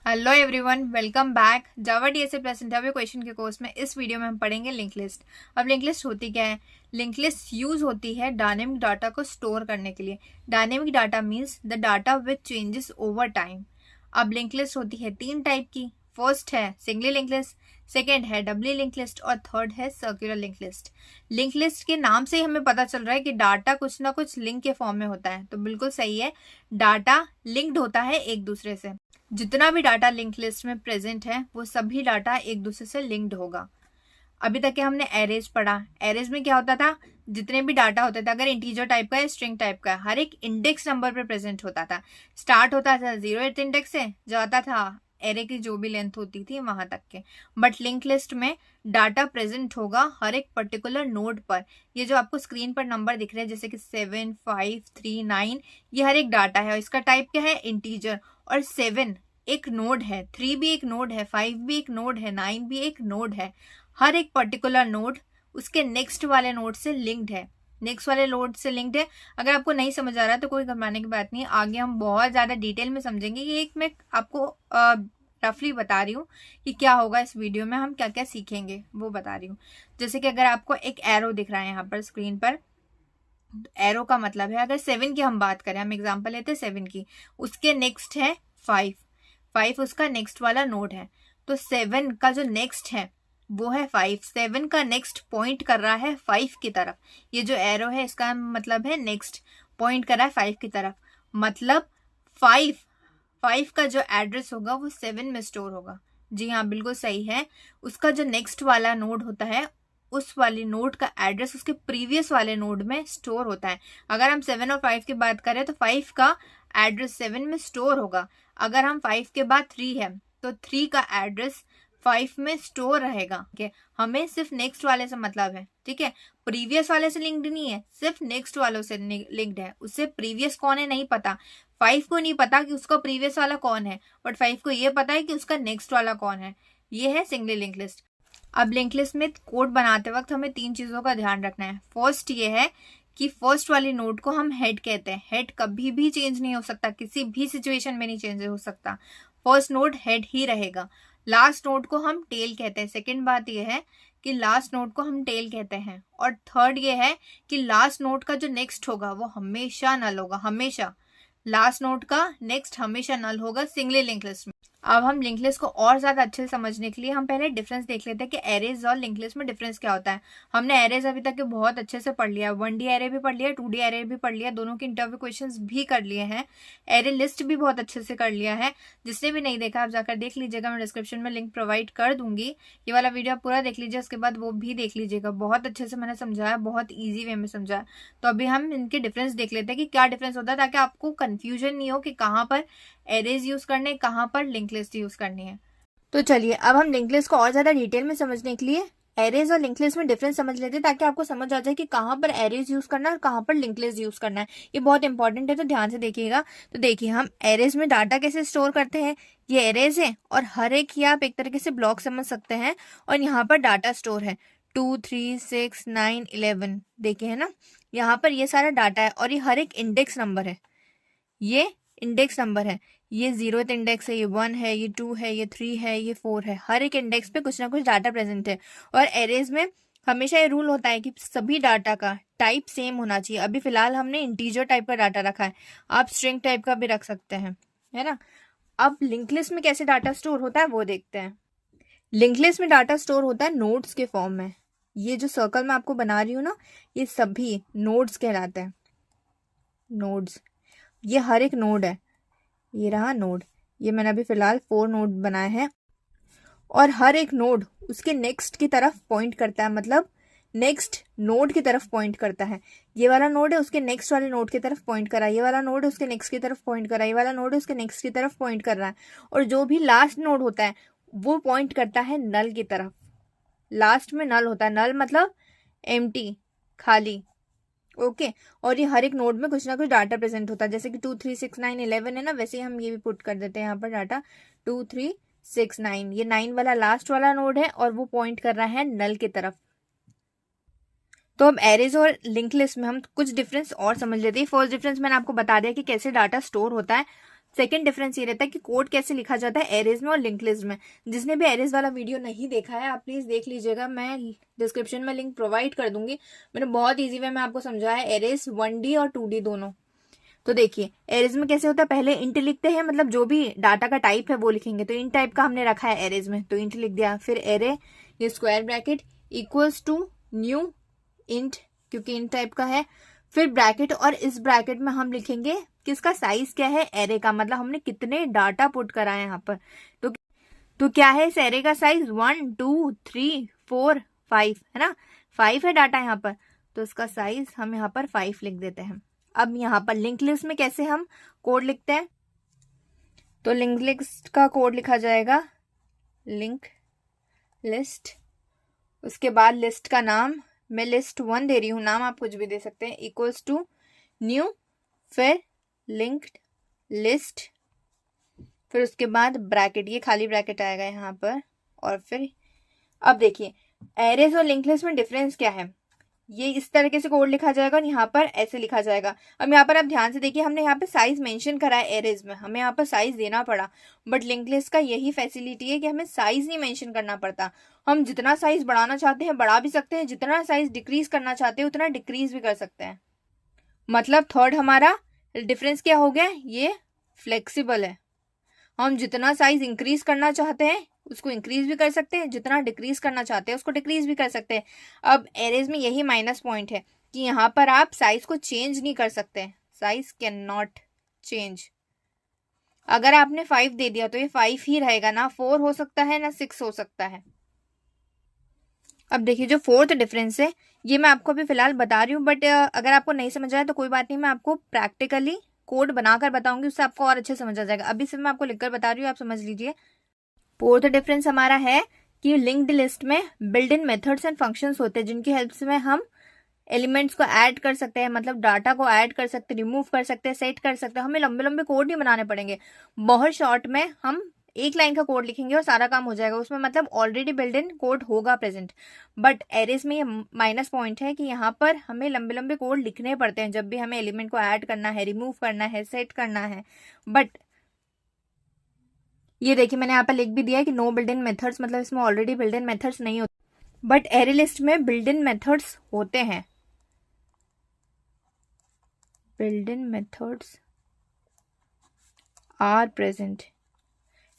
Hello everyone, welcome back. Java DSA plus interview question के course में इस video में हम पढ़ेंगे लिंक लिस्ट। अब लिंक लिस्ट होती क्या है? लिंक लिस्ट यूज होती है डायनेमिक डाटा को स्टोर करने के लिए। Dynamic data means the data which changes over time. अब लिंक लिस्ट होती है तीन टाइप की। फर्स्ट है सिंगली लिंक लिस्ट, सेकेंड है डबली लिंक लिस्ट और थर्ड है circular link list. Link list के नाम से ही हमें पता चल रहा है कि डाटा कुछ ना कुछ लिंक के फॉर्म में होता है, तो बिल्कुल सही है। डाटा लिंक्ड होता है एक दूसरे से। जितना भी डाटा लिंक लिस्ट में प्रेजेंट है वो सभी डाटा एक दूसरे से लिंक्ड होगा। अभी तक के हमने एरेज पढ़ा। एरेज में क्या होता था? जितने भी डाटा होते थे, अगर इंटीजर टाइप का है, स्ट्रिंग टाइप का है, हर एक इंडेक्स नंबर पे प्रेजेंट होता था। स्टार्ट होता था 0th इंडेक्स से, जाता था एरे की जो भी लेंथ होती थी वहां तक के। बट लिंक लिस्ट में डाटा प्रेजेंट होगा हर एक पर्टिकुलर नोड पर। ये जो आपको स्क्रीन पर नंबर दिख रहे हैं जैसे कि 7, 5, 3, 9, ये हर एक डाटा है और इसका टाइप क्या है? इंटीजर। और 7 एक नोड है, 3 भी एक नोड है, 5 भी एक नोड है, 9 भी एक नोड है। हर एक पर्टिकुलर नोड उसके नेक्स्ट वाले नोड से लिंक्ड है। नेक्स्ट वाले नोड से लिंक्ड है। अगर आपको नहीं समझ आ रहा है तो कोई घबराने की बात नहीं है, आगे हम बहुत ज्यादा डिटेल में समझेंगे। ये एक मैं आपको रफली बता रही हूँ कि क्या होगा इस वीडियो में, हम क्या क्या सीखेंगे वो बता रही हूँ। जैसे कि अगर आपको एक एरो दिख रहा है यहाँ पर स्क्रीन पर, एरो का मतलब है, अगर 7 की हम बात करें, हम एग्जांपल लेते हैं 7 की, उसके नेक्स्ट है 5। 5 उसका नेक्स्ट वाला नोड है, तो 7 का जो नेक्स्ट है वो है 5। 7 का नेक्स्ट पॉइंट कर रहा है 5 की तरफ। ये जो एरो है इसका मतलब है नेक्स्ट पॉइंट कर रहा है 5 की तरफ। मतलब 5 का जो एड्रेस होगा वो 7 में स्टोर होगा। जी हाँ, बिल्कुल सही है। उसका जो नेक्स्ट वाला नोड होता है उस वाले नोड का एड्रेस उसके प्रीवियस वाले नोड में स्टोर होता है। अगर हम 7 और 5 की बात करें तो 5 का एड्रेस 7 में स्टोर होगा। अगर हम 5 के बाद 3 है तो 3 का एड्रेस 5 में स्टोर रहेगा। ठीक है, हमें सिर्फ नेक्स्ट वाले से मतलब है। ठीक है, प्रीवियस वाले से लिंक्ड नहीं है, सिर्फ नेक्स्ट वालों से लिंक्ड है। उससे प्रीवियस कौन है नहीं पता। 5 को नहीं पता कि उसका प्रीवियस वाला कौन है, बट 5 को ये पता है कि उसका नेक्स्ट वाला कौन है। ये है सिंगल लिंक लिस्ट। अब लिंक लिस्ट में कोड बनाते वक्त हमें 3 चीजों का ध्यान रखना है। फर्स्ट ये है कि फर्स्ट वाली नोड को हम हेड कहते हैं। हेड कभी भी चेंज नहीं हो सकता, किसी भी सिचुएशन में नहीं चेंज हो सकता। फर्स्ट नोड हेड ही रहेगा। लास्ट नोड को हम टेल कहते हैं। सेकेंड बात यह है कि लास्ट नोड को हम टेल कहते हैं। और थर्ड ये है कि लास्ट नोड का जो नेक्स्ट होगा वो हमेशा नल होगा। हमेशा लास्ट नोड का नेक्स्ट हमेशा नल होगा सिंगल लिंक लिस्ट में। अब हम लिंक लिस्ट को और ज्यादा अच्छे से समझने के लिए हम पहले डिफरेंस देख लेते हैं कि एरेज और लिंक लिस्ट में डिफरेंस क्या होता है। हमने एरेज अभी तक के बहुत अच्छे से पढ़ लिया, 1D एरे भी पढ़ लिया, 2D एरे भी पढ़ लिया, दोनों के इंटरव्यू क्वेश्चंस भी कर लिए हैं, एरे लिस्ट भी बहुत अच्छे से कर लिया है। जिसने भी नहीं देखा आप जाकर देख लीजिएगा, मैं डिस्क्रिप्शन में लिंक प्रोवाइड कर दूंगी। ये वाला वीडियो आप पूरा देख लीजिए, उसके बाद वो भी देख लीजिएगा। बहुत अच्छे से मैंने समझाया, बहुत ईजी वे में समझाया। तो अभी हम इनके डिफरेंस देख लेते हैं कि क्या डिफरेंस होता है, ताकि आपको कंफ्यूजन नहीं हो कि कहाँ पर एरेज यूज करने, कहाँ पर लिंक लिस्ट यूज करनी है। तो चलिए अब हम लिंक लिस्ट को और ज्यादा डिटेल में समझने के लिए एरेज और लिंक लिस्ट में डिफरेंस समझ लेते हैं, ताकि आपको समझ आ जाए कि कहाँ पर एरेज यूज करना है और कहाँ पर लिंक लिस्ट यूज करना है। ये बहुत इंपॉर्टेंट है, तो ध्यान से देखिएगा। तो देखिए, हम एरेज में डाटा कैसे स्टोर करते हैं। ये एरेज है और हर एक ही आप एक तरीके से ब्लॉक समझ सकते हैं, और यहाँ पर डाटा स्टोर है 2, 3, 6, 9, 11। देखिए है ना, यहाँ पर ये सारा डाटा है और ये हर एक इंडेक्स नंबर है। ये इंडेक्स नंबर है, ये 0th इंडेक्स है, ये 1 है, ये 2 है, ये 3 है, ये 4 है। हर एक इंडेक्स पे कुछ ना कुछ डाटा प्रेजेंट है। और एरेज में हमेशा ये रूल होता है कि सभी डाटा का टाइप सेम होना चाहिए। अभी फिलहाल हमने इंटीजर टाइप का डाटा रखा है, आप स्ट्रिंग टाइप का भी रख सकते हैं, है ना। अब लिंक लिस्ट में कैसे डाटा स्टोर होता है वो देखते हैं। लिंक लिस्ट में डाटा स्टोर होता है नोड्स के फॉर्म में। ये जो सर्कल मैं आपको बना रही हूँ ना, ये सभी नोड्स कहलाते हैं। नोड्स, ये हर एक नोड है। ये रहा नोड, ये मैंने अभी फिलहाल 4 नोड बनाए हैं, और हर एक नोड उसके नेक्स्ट की तरफ पॉइंट करता है, मतलब नेक्स्ट नोड की तरफ पॉइंट करता है। ये वाला नोड है उसके नेक्स्ट वाले नोड की तरफ पॉइंट कर रहा है, ये वाला नोड है उसके नेक्स्ट की तरफ पॉइंट कर रहा है, ये वाला नोड है उसके नेक्स्ट की तरफ पॉइंट कर रहा है। और जो भी लास्ट नोड होता है वो पॉइंट करता है नल की तरफ। लास्ट में नल होता है, नल मतलब एम्प्टी, खाली। ओके और ये हर एक नोड में कुछ ना कुछ डाटा प्रेजेंट होता है, जैसे कि 2, 3, 6, 9, 11 है ना, वैसे ही हम ये भी पुट कर देते हैं यहाँ पर डाटा 2, 3, 6, 9। ये 9 वाला लास्ट वाला नोड है और वो पॉइंट कर रहा है नल की तरफ। तो अब एरेज और लिंक लिस्ट में हम कुछ डिफरेंस और समझ लेते हैं। फर्स्ट डिफरेंस मैंने आपको बता दिया कि कैसे डाटा स्टोर होता है। सेकंड डिफरेंस ये रहता है कि कोड कैसे लिखा जाता है एरेज में और लिंक लिस्ट में। जिसने भी एरेज वाला वीडियो नहीं देखा है आप प्लीज देख लीजिएगा, मैं डिस्क्रिप्शन में लिंक प्रोवाइड कर दूंगी। मैंने बहुत ईजी वे में आपको समझाया एरेज 1D और 2D दोनों। तो देखिए एरेज में कैसे होता है, पहले इंट लिखते हैं, मतलब जो भी डाटा का टाइप है वो लिखेंगे, तो इंट टाइप का हमने रखा है एरेज में, तो इंट लिख दिया। फिर एरे ये square bracket equals to new int, क्योंकि इंट टाइप का है। फिर ब्रैकेट, और इस ब्रैकेट में हम लिखेंगे किसका साइज क्या है, एरे का, मतलब हमने कितने डाटा पुट करा है यहाँ पर। तो क्या है इस एरे का साइज 1 2 3 4 5 है ना, 5 है डाटा यहाँ पर, तो इसका साइज हम यहाँ पर 5 लिख देते हैं। अब यहाँ पर लिंक लिस्ट में कैसे हम कोड लिखते हैं, तो लिंक लिस्ट का कोड लिखा जाएगा लिंक लिस्ट, उसके बाद लिस्ट का नाम मैं लिस्ट 1 दे रही हूँ, नाम आप कुछ भी दे सकते हैं, इक्वल्स टू न्यू, फिर लिंक्ड लिस्ट, फिर उसके बाद ब्रैकेट, ये खाली ब्रैकेट आएगा यहाँ पर, और फिर अब देखिए एरेज और लिंक लिस्ट में डिफरेंस क्या है, ये इस तरीके से कोड लिखा जाएगा और यहाँ पर ऐसे लिखा जाएगा। अब यहाँ पर आप ध्यान से देखिए हमने यहाँ पे साइज मेंशन करा है एरेज में, हमें यहाँ पर साइज देना पड़ा, बट लिंक लिस्ट का यही फैसिलिटी है कि हमें साइज नहीं मेंशन करना पड़ता। हम जितना साइज बढ़ाना चाहते हैं बढ़ा भी सकते हैं, जितना साइज डिक्रीज करना चाहते हैं उतना डिक्रीज भी कर सकते हैं। मतलब थर्ड हमारा डिफरेंस क्या हो गया, ये फ्लेक्सिबल है, हम जितना साइज इंक्रीज करना चाहते हैं उसको इंक्रीज भी कर सकते हैं, जितना डिक्रीज करना चाहते हैं उसको डिक्रीज भी कर सकते हैं। अब एरेज में यही माइनस पॉइंट है कि यहाँ पर आप साइज को चेंज नहीं कर सकते, साइज कैन नॉट चेंज। अगर आपने 5 दे दिया तो ये 5 ही रहेगा, ना 4 हो सकता है ना 6 हो सकता है। अब देखिए जो फोर्थ डिफरेंस है ये मैं आपको अभी फिलहाल बता रही हूँ, बट अगर आपको नहीं समझ आया तो कोई बात नहीं, मैं आपको प्रैक्टिकली कोड बनाकर बताऊंगी, उससे आपको और अच्छे समझ आ जाएगा। अभी सिर्फ मैं आपको लिखकर बता रही हूँ, आप समझ लीजिए। फोर्थ डिफरेंस हमारा है कि लिंक्ड लिस्ट में built in methods and functions होते हैं जिनकी हेल्प से हम एलिमेंट्स को ऐड कर सकते हैं, मतलब डाटा को ऐड कर सकते हैं, रिमूव कर सकते हैं, सेट कर सकते हैं। हमें लंबे लंबे कोड नहीं बनाने पड़ेंगे, बहुत शॉर्ट में हम एक लाइन का कोड लिखेंगे और सारा काम हो जाएगा उसमें, मतलब ऑलरेडी बिल्ट इन कोड होगा प्रेजेंट। बट एरेज में ये माइनस पॉइंट है कि यहाँ पर हमें लंबे लंबे कोड लिखने पड़ते हैं जब भी हमें एलिमेंट को ऐड करना है, रिमूव करना है, सेट करना है। बट ये देखिए मैंने यहाँ पर लिख भी दिया है कि नो बिल्ट इन मेथड्स, मतलब इसमें ऑलरेडी बिल्ट इन मेथड्स नहीं होते, बट एरे लिस्ट में बिल्ट इन मेथड्स होते हैं, built in methods are present.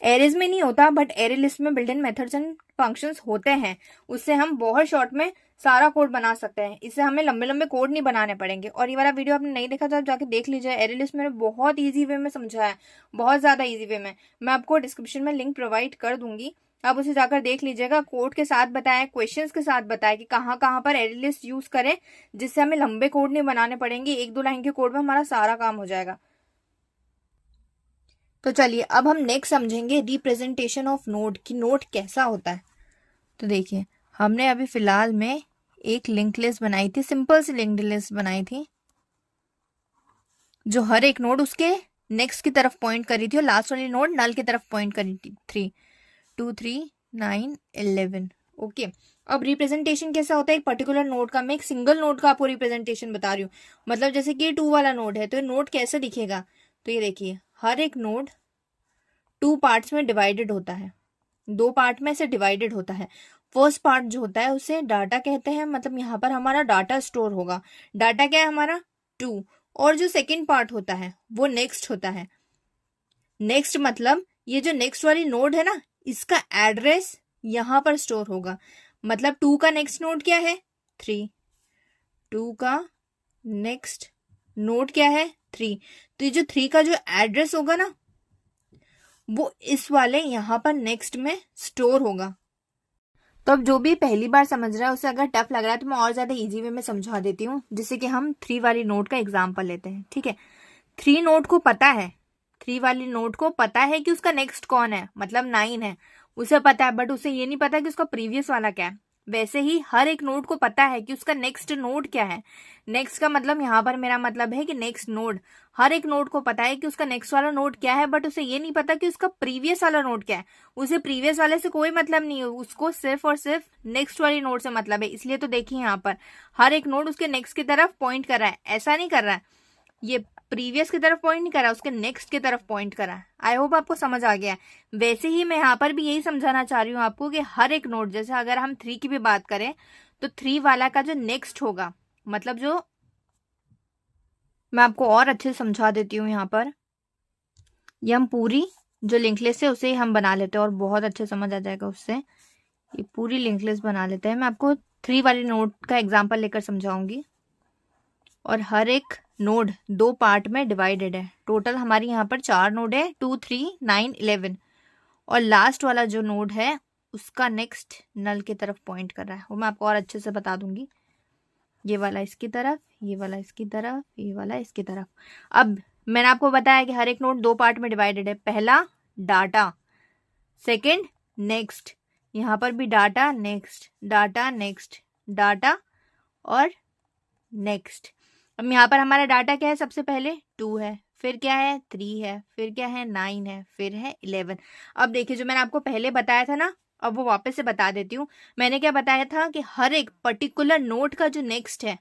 Arrays में नहीं होता बट एरे लिस्ट में built in methods and functions होते हैं, उससे हम बहुत शॉर्ट में सारा कोड बना सकते हैं, इससे हमें लंबे लंबे कोड नहीं बनाने पड़ेंगे। और ये वाला वीडियो आपने नहीं देखा तो आप जाके देख लीजिए, एरे लिस्ट मैंने बहुत ईजी वे में समझाया है, बहुत ज्यादा ईजी वे में। मैं आपको डिस्क्रिप्शन में लिंक प्रोवाइड कर दूंगी, आप उसे जाकर देख लीजिएगा। कोड के साथ बताया, क्वेश्चंस के साथ बताया कि कहाँ कहाँ पर एरे लिस्ट यूज करें जिससे हमें लंबे कोड नहीं बनाने पड़ेंगे, 1-2 लाइन के कोड में हमारा सारा काम हो जाएगा। तो चलिए अब हम नेक्स्ट समझेंगे रिप्रेजेंटेशन ऑफ नोड, कि नोड कैसा होता है। तो देखिए हमने अभी फिलहाल में एक लिंक लिस्ट बनाई थी, सिंपल सी लिंक्ड लिस्ट बनाई थी जो हर एक नोड उसके नेक्स्ट की तरफ पॉइंट करी थी और लास्ट वाली नोड नल की तरफ पॉइंट करी थी, 3 2 3 9 11। ओके, अब रिप्रेजेंटेशन कैसा होता है एक पर्टिकुलर नोड का, मैं एक सिंगल नोड का आपको रिप्रेजेंटेशन बता रही हूँ। मतलब जैसे कि 2 वाला नोड है तो ये नोड कैसे दिखेगा, तो ये देखिए हर एक नोड 2 पार्ट्स में डिवाइडेड होता है, 2 पार्ट में से डिवाइडेड होता है। फर्स्ट पार्ट जो होता है उसे डाटा कहते हैं, मतलब यहाँ पर हमारा डाटा स्टोर होगा, डाटा क्या है हमारा 2, और जो सेकंड पार्ट होता है वो नेक्स्ट होता है। नेक्स्ट मतलब ये जो नेक्स्ट वाली नोड है ना इसका एड्रेस यहाँ पर स्टोर होगा, मतलब 2 का नेक्स्ट नोड क्या है 3, 2 का नेक्स्ट नोड क्या है 3, तो ये जो 3 का जो एड्रेस होगा ना वो इस वाले यहाँ पर नेक्स्ट में स्टोर होगा। तो अब जो भी पहली बार समझ रहा है उसे अगर टफ लग रहा है तो मैं और ज्यादा इजी वे में समझा देती हूँ, जिससे कि हम 3 वाली नोड का एग्जांपल लेते हैं। ठीक है, 3 नोड को पता है, 3 वाली नोड को पता है कि उसका नेक्स्ट कौन है, मतलब 9 है, उसे पता है, बट उसे ये नहीं पता कि उसका प्रीवियस वाला क्या है। वैसे ही हर एक नोड को पता है कि उसका नेक्स्ट नोड क्या है। नेक्स्ट का मतलब यहाँ पर मेरा मतलब है कि नेक्स्ट नोड, हर एक नोड को पता है कि उसका नेक्स्ट वाला नोड क्या है, बट उसे ये नहीं पता कि उसका प्रीवियस वाला नोड क्या है। उसे प्रीवियस वाले से कोई मतलब नहीं है, उसको सिर्फ और सिर्फ नेक्स्ट वाली नोड से मतलब है। इसलिए तो देखिए यहाँ पर हर एक नोड उसके नेक्स्ट की तरफ पॉइंट कर रहा है, ऐसा नहीं कर रहा है, ये प्रीवियस की तरफ पॉइंट नहीं करा, उसके नेक्स्ट की तरफ पॉइंट करा। आई होप आपको समझ आ गया है। वैसे ही मैं यहाँ पर भी यही समझाना चाह रही हूँ आपको कि हर एक नोड, जैसे अगर हम 3 की भी बात करें तो 3 वाला का जो नेक्स्ट होगा, मतलब जो, मैं आपको और अच्छे से समझा देती हूँ यहाँ पर। ये हम पूरी जो लिंक लिस्ट है उसे हम बना लेते हैं और बहुत अच्छे समझ आ जाएगा उससे। ये पूरी लिंक लिस्ट बना लेते हैं। मैं आपको 3 वाले नोड का एग्जांपल लेकर समझाऊंगी। और हर एक नोड 2 पार्ट में डिवाइडेड है। टोटल हमारी यहाँ पर 4 नोड है, 2, 3, 9, 11। और लास्ट वाला जो नोड है उसका नेक्स्ट नल की तरफ पॉइंट कर रहा है, वो मैं आपको और अच्छे से बता दूंगी। ये वाला इसकी तरफ, ये वाला इसकी तरफ, ये वाला इसकी तरफ। अब मैंने आपको बताया कि हर एक नोड 2 पार्ट में डिवाइडेड है। पहला डाटा, सेकंड नेक्स्ट, यहाँ पर भी data next, data next, data और नेक्स्ट। अब यहाँ पर हमारा डाटा क्या है, सबसे पहले 2 है, फिर क्या है 3 है, फिर क्या है 9 है, फिर है 11। अब देखिए जो मैंने आपको पहले बताया था ना, अब वो वापस से बता देती हूँ। मैंने क्या बताया था कि हर एक पर्टिकुलर नोड का जो नेक्स्ट है,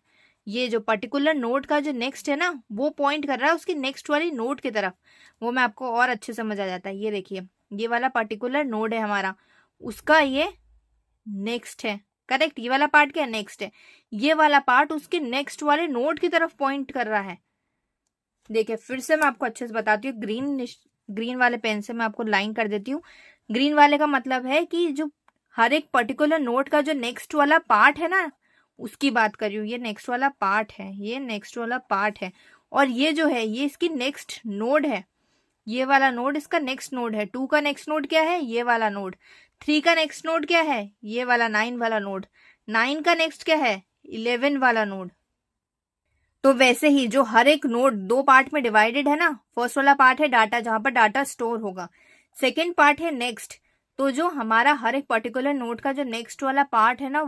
ये जो पर्टिकुलर नोड का जो नेक्स्ट है ना, वो पॉइंट कर रहा है उसकी नेक्स्ट वाली नोड की तरफ। वो मैं आपको और अच्छे समझ आ जाता है। ये देखिए, ये वाला पर्टिकुलर नोड है हमारा, उसका ये नेक्स्ट है, करेक्ट। ये वाला पार्ट क्या है, नेक्स्ट है। ये वाला पार्ट उसके नेक्स्ट वाले नोड की तरफ पॉइंट कर रहा है। देखिए फिर से मैं आपको अच्छे से बताती हूँ। ग्रीन वाले पेन से मैं आपको लाइन कर देती हूँ। ग्रीन वाले का मतलब है कि जो हर एक पर्टिकुलर नोड का जो नेक्स्ट वाला पार्ट है ना, उसकी बात कर रही हूँ। ये नेक्स्ट वाला पार्ट है, ये नेक्स्ट वाला पार्ट है। और ये जो है ये इसकी नेक्स्ट नोड है। ये वाला नोड इसका नेक्स्ट नोड है। 2 का नेक्स्ट नोड क्या है, ये वाला नोड। 3 का नेक्स्ट नोड क्या है, ये वाला 9 वाला नोड। 9 का नेक्स्ट क्या है, 11 वाला नोड। तो वैसे ही जो हर एक नोड 2 पार्ट में डिवाइडेड है ना, फर्स्ट वाला पार्ट है डाटा, जहां पर डाटा स्टोर होगा। सेकेंड पार्ट है नेक्स्ट। तो जो हमारा हर एक पर्टिकुलर नोड का जो नेक्स्ट वाला पार्ट है ना,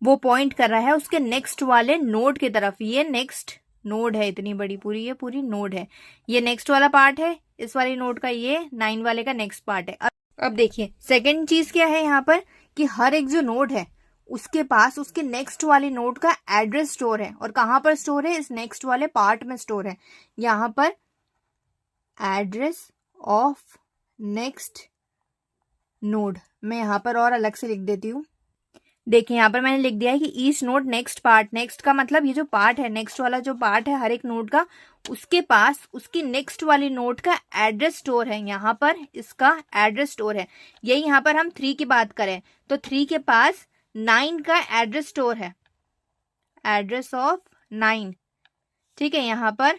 वो पॉइंट कर रहा है उसके नेक्स्ट वाले नोड की तरफ। ये नेक्स्ट नोड है, इतनी बड़ी पूरी, ये पूरी नोड है। ये नेक्स्ट वाला पार्ट है इस वाली नोड का, ये 9 वाले का नेक्स्ट पार्ट है। अब देखिए सेकंड चीज क्या है यहाँ पर, कि हर एक जो नोड है उसके पास उसके नेक्स्ट वाले नोड का एड्रेस स्टोर है। और कहां पर स्टोर है, इस नेक्स्ट वाले पार्ट में स्टोर है। यहां पर एड्रेस ऑफ नेक्स्ट नोड मैं यहां पर और अलग से लिख देती हूँ। देखिए यहाँ पर मैंने लिख दिया है कि each node next part. Next का मतलब ये जो पार्ट है, नेक्स्ट वाला जो पार्ट है हर एक नोड का, उसके पास उसकी नेक्स्ट वाली नोड का एड्रेस स्टोर है। यहाँ पर इसका एड्रेस स्टोर है। यही यहाँ पर हम 3 की बात करें तो 3 के पास 9 का एड्रेस स्टोर है, एड्रेस ऑफ 9। ठीक है, यहाँ पर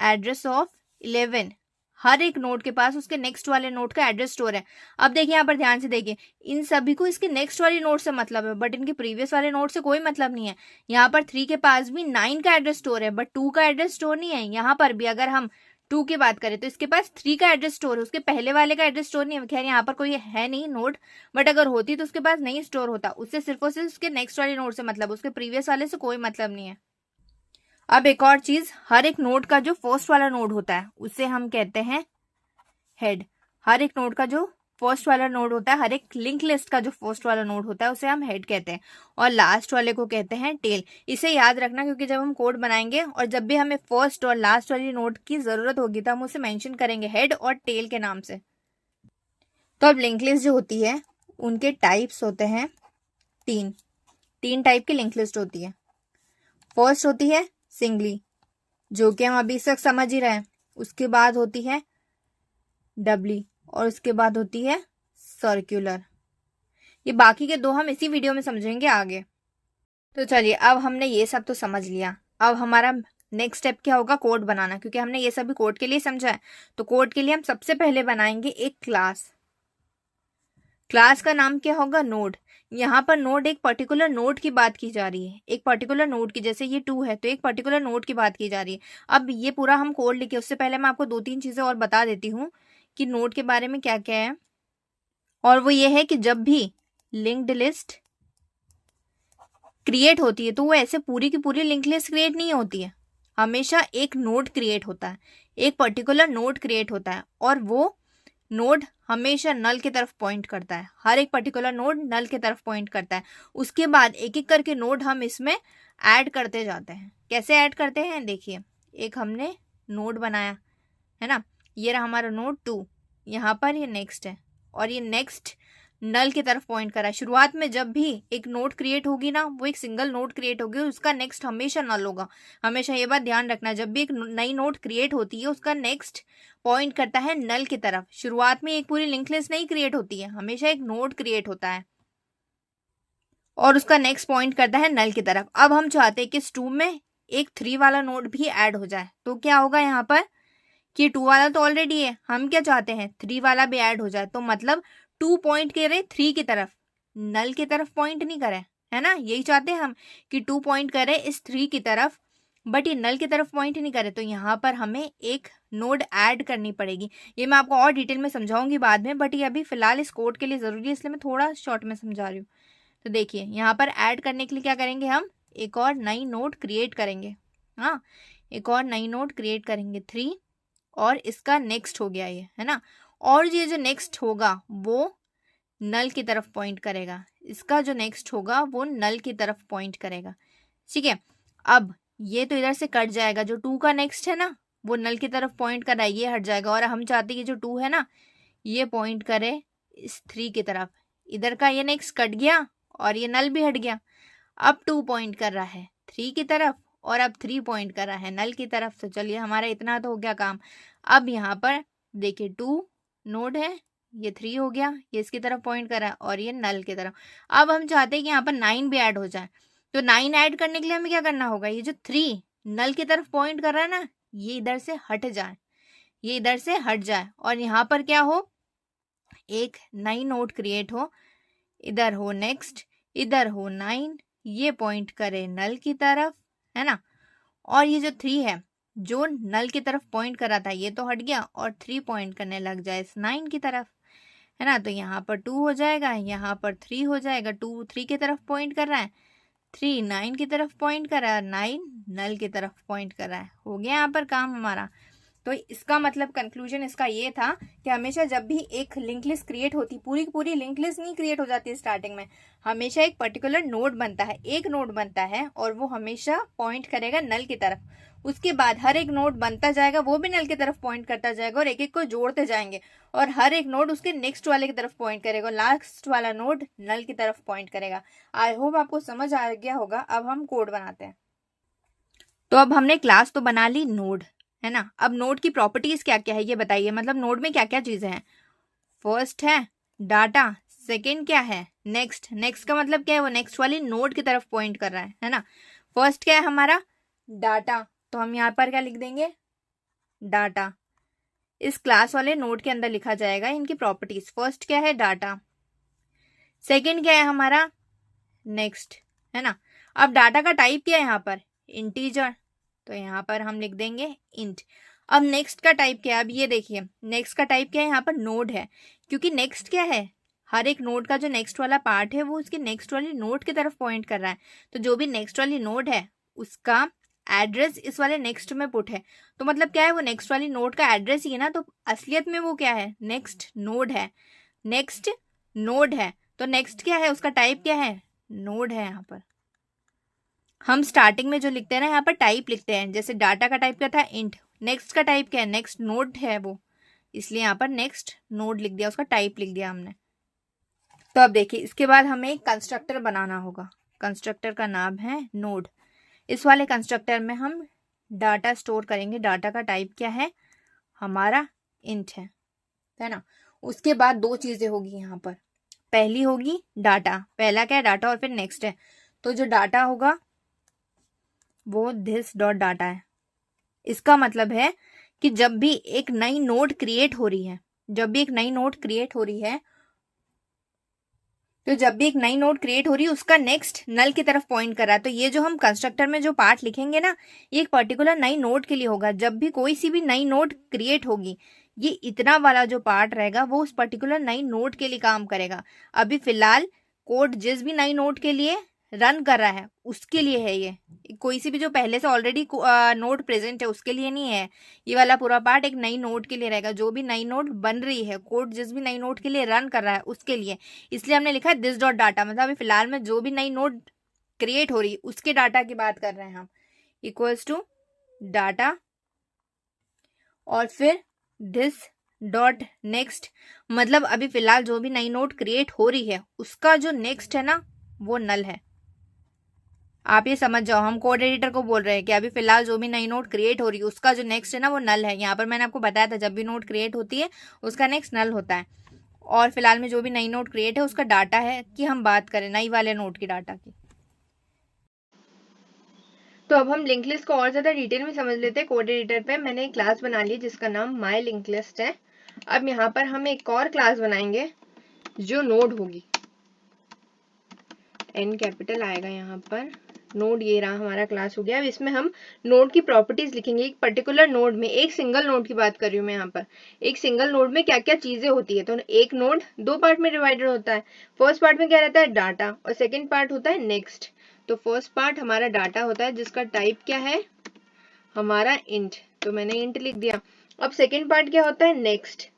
एड्रेस ऑफ 11। हर एक नोड के पास उसके नेक्स्ट वाले नोड का एड्रेस स्टोर है। अब देखिए यहाँ पर ध्यान से देखिए, इन सभी को इसके नेक्स्ट वाली नोड से मतलब है, बट इनके प्रीवियस वाले नोड से कोई मतलब नहीं है। यहाँ पर 3 के पास भी 9 का एड्रेस स्टोर है, बट 2 का एड्रेस स्टोर नहीं है। यहाँ पर भी अगर हम 2 की बात करें तो इसके पास 3 का एड्रेस स्टोर है, उसके पहले वाले का एड्रेस स्टोर नहीं है। खैर यहाँ पर कोई है नहीं नोड, बट अगर होती तो उसके पास नहीं स्टोर होता। उससे सिर्फ और सिर्फ उसके नेक्स्ट वाले नोड से मतलब, उसके प्रीवियस वाले से कोई मतलब नहीं है। अब एक और चीज, हर एक नोड का जो फर्स्ट वाला नोड होता है उसे हम कहते हैं हेड। हर एक नोड का जो फर्स्ट वाला नोड होता है, हर एक लिंक लिस्ट का जो फर्स्ट वाला नोड होता है उसे हम हेड कहते हैं। और लास्ट वाले को कहते हैं टेल। इसे याद रखना, क्योंकि जब हम कोड बनाएंगे और जब भी हमें फर्स्ट और लास्ट वाली नोड की जरूरत होगी तो हम उसे मेंशन करेंगे हेड और टेल के नाम से। तो अब लिंक लिस्ट जो होती है उनके टाइप्स होते हैं 3 टाइप की लिंक लिस्ट होती है। फर्स्ट होती है सिंगली, जो कि हम अभी तक समझ ही रहे हैं। उसके बाद होती है डबली और उसके बाद होती है सर्कुलर। ये बाकी के 2 हम इसी वीडियो में समझेंगे आगे। तो चलिए, अब हमने ये सब तो समझ लिया। अब हमारा नेक्स्ट स्टेप क्या होगा, कोड बनाना। क्योंकि हमने ये सभी कोड के लिए समझा है, तो कोड के लिए हम सबसे पहले बनाएंगे एक क्लास। क्लास का नाम क्या होगा, नोड। यहाँ पर नोड, एक पर्टिकुलर नोड की बात की जा रही है, एक पर्टिकुलर नोड की। जैसे ये 2 है तो एक पर्टिकुलर नोड की बात की जा रही है। अब ये पूरा हम कोड लिखे, उससे पहले मैं आपको 2-3 चीजें और बता देती हूँ कि नोड के बारे में क्या क्या है। और वो ये है कि जब भी लिंक्ड लिस्ट क्रिएट होती है तो वो ऐसे पूरी की पूरी लिंक लिस्ट क्रिएट नहीं होती है। हमेशा एक नोड क्रिएट होता है, एक पर्टिकुलर नोड क्रिएट होता है, और वो नोड हमेशा नल की तरफ पॉइंट करता है। हर एक पर्टिकुलर नोड नल की तरफ पॉइंट करता है। उसके बाद एक एक करके नोड हम इसमें ऐड करते जाते हैं। कैसे ऐड करते हैं, देखिए एक हमने नोड बनाया है ना, ये रहा हमारा नोड 2, यहाँ पर ये नेक्स्ट है और ये नेक्स्ट नल की तरफ पॉइंट कर रहा है। शुरुआत में जब भी एक नोड क्रिएट होगी ना, वो एक सिंगल नोड क्रिएट होगी, उसका नेक्स्ट हमेशा नल होगा। हमेशा ये बात ध्यान रखना, जब भी एक नई नोड क्रिएट होती है उसका नेक्स्ट पॉइंट करता है नल की तरफ। शुरुआत में एक पूरी लिंक लिस्ट नहीं क्रिएट होती है, हमेशा एक नोड क्रिएट होता है और उसका नेक्स्ट पॉइंट करता है नल की तरफ। अब हम चाहते हैं कि इस 2 में एक 3 वाला नोड भी ऐड हो जाए, तो क्या होगा यहाँ पर कि 2 वाला तो ऑलरेडी है, हम क्या चाहते हैं 3 वाला भी ऐड हो जाए। तो मतलब 2 पॉइंट करे 3 की तरफ, नल की तरफ पॉइंट नहीं करे, है ना, यही चाहते हैं हम कि 2 पॉइंट करे इस 3 की तरफ, बट ये नल की तरफ पॉइंट नहीं करे। तो यहाँ पर हमें एक नोड ऐड करनी पड़ेगी। ये मैं आपको और डिटेल में समझाऊंगी बाद में, बट ये अभी फिलहाल इस कोड के लिए जरूरी है, इसलिए मैं थोड़ा शॉर्ट में समझा रही हूँ। तो देखिए यहाँ पर ऐड करने के लिए क्या करेंगे, हम एक और नई नोड क्रिएट करेंगे। हाँ, एक और नई नोड क्रिएट करेंगे 3, और इसका नेक्स्ट हो गया ये, है ना, और ये जो नेक्स्ट होगा वो नल की तरफ पॉइंट करेगा, इसका जो नेक्स्ट होगा वो नल की तरफ पॉइंट करेगा। ठीक है, अब ये तो इधर से कट जाएगा, जो 2 का नेक्स्ट है ना वो नल की तरफ पॉइंट कर रहा है, ये हट जाएगा, और हम चाहते हैं कि जो 2 है ना ये पॉइंट करे इस 3 की तरफ। इधर का ये नेक्स्ट कट गया और ये नल भी हट गया। अब 2 पॉइंट कर रहा है 3 की तरफ और अब 3 पॉइंट कर रहा है नल की तरफ। तो चलिए हमारा इतना तो हो गया काम। अब यहाँ पर देखिए 2 नोड है, ये 3 हो गया, ये इसकी तरफ पॉइंट कर रहा है और ये नल की तरफ। अब हम चाहते हैं कि यहाँ पर 9 भी ऐड हो जाए। तो 9 ऐड करने के लिए हमें क्या करना होगा, ये जो 3 नल की तरफ पॉइंट कर रहा है ना ये इधर से हट जाए, ये इधर से हट जाए, और यहाँ पर क्या हो, एक नई नोड क्रिएट हो, इधर हो नेक्स्ट, इधर हो 9, ये पॉइंट करे नल की तरफ, है ना, और ये जो 3 है जो नल की तरफ पॉइंट कर रहा था ये तो हट गया और 3 पॉइंट करने लग जाए इस 9 की तरफ, है ना। तो यहाँ पर 2 हो जाएगा, यहाँ पर 3 हो जाएगा। 2 3 की तरफ पॉइंट कर रहा है, 3 9 की तरफ पॉइंट कर रहा है, 9 नल की तरफ पॉइंट कर रहा है। हो गया यहाँ पर काम हमारा। तो इसका मतलब कंक्लूजन इसका ये था कि हमेशा जब भी एक लिंक लिस्ट क्रिएट होती, पूरी की पूरी लिंक लिस्ट नहीं क्रिएट हो जाती स्टार्टिंग में, हमेशा एक पर्टिकुलर नोड बनता है, एक नोड बनता है और वो हमेशा पॉइंट करेगा नल की तरफ। उसके बाद हर एक नोड बनता जाएगा, वो भी नल की तरफ पॉइंट करता जाएगा और एक एक को जोड़ते जाएंगे और हर एक नोड उसके नेक्स्ट वाले की तरफ पॉइंट करेगा, लास्ट वाला नोड नल की तरफ पॉइंट करेगा। आई होप आपको समझ आ गया होगा। अब हम कोड बनाते हैं। तो अब हमने क्लास तो बना ली नोड, है ना। अब नोड की प्रॉपर्टीज क्या क्या है ये बताइए, मतलब नोड में क्या क्या चीजें हैं। फर्स्ट है डाटा, सेकंड क्या है नेक्स्ट, नेक्स्ट का मतलब क्या है, वो नेक्स्ट वाली नोड की तरफ पॉइंट कर रहा है ना। फर्स्ट क्या है हमारा डाटा, तो हम यहाँ पर क्या लिख देंगे डाटा, इस क्लास वाले नोड के अंदर लिखा जाएगा इनकी प्रॉपर्टीज। फर्स्ट क्या है डाटा, सेकंड क्या है हमारा नेक्स्ट, है ना। अब डाटा का टाइप क्या है यहाँ पर इंटीजर, तो यहाँ पर हम लिख देंगे इंट। अब नेक्स्ट का टाइप क्या है, अब ये देखिए नेक्स्ट का टाइप क्या है, यहाँ पर नोड है, क्योंकि नेक्स्ट क्या है, हर एक नोड का जो नेक्स्ट वाला पार्ट है वो उसकी नेक्स्ट वाली नोड की तरफ पॉइंट कर रहा है। तो जो भी नेक्स्ट वाली नोड है उसका एड्रेस इस वाले नेक्स्ट में पुट है, तो मतलब क्या है वो नेक्स्ट वाली नोड का एड्रेस ही है ना। तो असलियत में वो क्या है नेक्स्ट नोड है, नेक्स्ट नोड है। तो नेक्स्ट क्या है, उसका टाइप क्या है नोड है। यहाँ पर हम स्टार्टिंग में जो लिखते हैं ना यहाँ पर टाइप लिखते हैं, जैसे डाटा का टाइप क्या था इंट, नेक्स्ट का टाइप क्या है नेक्स्ट नोड है वो, इसलिए यहाँ पर नेक्स्ट नोड लिख दिया, उसका टाइप लिख दिया हमने। तो अब देखिए इसके बाद हमें एक कंस्ट्रक्टर बनाना होगा, कंस्ट्रक्टर का नाम है नोड। इस वाले कंस्ट्रक्टर में हम डाटा स्टोर करेंगे, डाटा का टाइप क्या है हमारा इंट है ना। उसके बाद 2 चीजें होगी यहाँ पर, पहली होगी डाटा, पहला क्या है डाटा और फिर नेक्स्ट है। तो जो डाटा होगा वो दिस डॉट डाटा है। इसका मतलब है कि जब भी एक नई नोड क्रिएट हो रही है, जब भी एक नई नोड क्रिएट हो रही है, तो जब भी एक नई नोड क्रिएट हो रही है उसका नेक्स्ट नल की तरफ पॉइंट कर रहा है। तो ये जो हम कंस्ट्रक्टर में जो पार्ट लिखेंगे ना ये एक पर्टिकुलर नई नोड के लिए होगा। जब भी कोई सी भी नई नोड क्रिएट होगी ये इतना वाला जो पार्ट रहेगा वो उस पर्टिकुलर नई नोड के लिए काम करेगा। अभी फिलहाल कोड जिस भी नई नोड के लिए रन कर रहा है उसके लिए है, ये कोई सी भी जो पहले से ऑलरेडी नोड प्रेजेंट है उसके लिए नहीं है। ये वाला पूरा पार्ट एक नई नोड के लिए रहेगा, जो भी नई नोड बन रही है, कोड जिस भी नई नोड के लिए रन कर रहा है उसके लिए। इसलिए हमने लिखा है दिस डॉट डाटा, मतलब अभी फिलहाल में जो भी नई नोड क्रिएट हो रही है उसके डाटा की बात कर रहे हैं हम, इक्वल्स टू डाटा और फिर दिस डॉट नेक्स्ट, मतलब अभी फिलहाल जो भी नई नोड क्रिएट हो रही है उसका जो नेक्स्ट है ना वो नल है। आप ये समझ जाओ, हम कोड एडिटर को बोल रहे हैं कि अभी फिलहाल जो भी नई नोड क्रिएट हो रही है उसका जो नेक्स्ट है ना वो नल है। यहाँ पर मैंने आपको बताया था जब भी नोड क्रिएट होती है उसका नेक्स्ट नल होता है, और फिलहाल में जो भी नई नोड क्रिएट है उसका डाटा है कि हम बात करें नई वाले नोड की डाटा की। तो अब हम लिंक लिस्ट को और ज्यादा डिटेल में समझ लेते हैं। कोड एडिटर पे मैंने एक क्लास बना ली जिसका नाम माई लिंक लिस्ट है। अब यहाँ पर हम एक और क्लास बनाएंगे जो नोड होगी, एन कैपिटल आएगा यहाँ पर, नोड ये रहा हमारा क्लास हो गया। अब इसमें हम नोड की प्रॉपर्टीज लिखेंगे। एक पर्टिकुलर नोड में, एक सिंगल नोड की बात कर रही हूँ मैं यहाँ पर, एक सिंगल नोड में क्या क्या चीजें होती है। तो एक नोड दो पार्ट में डिवाइडेड होता है। फर्स्ट पार्ट में क्या रहता है, डाटा, और सेकेंड पार्ट होता है नेक्स्ट। तो फर्स्ट पार्ट हमारा डाटा होता है जिसका टाइप क्या है हमारा इंट, तो मैंने इंट लिख दिया। अब सेकेंड पार्ट क्या होता है, नेक्स्ट।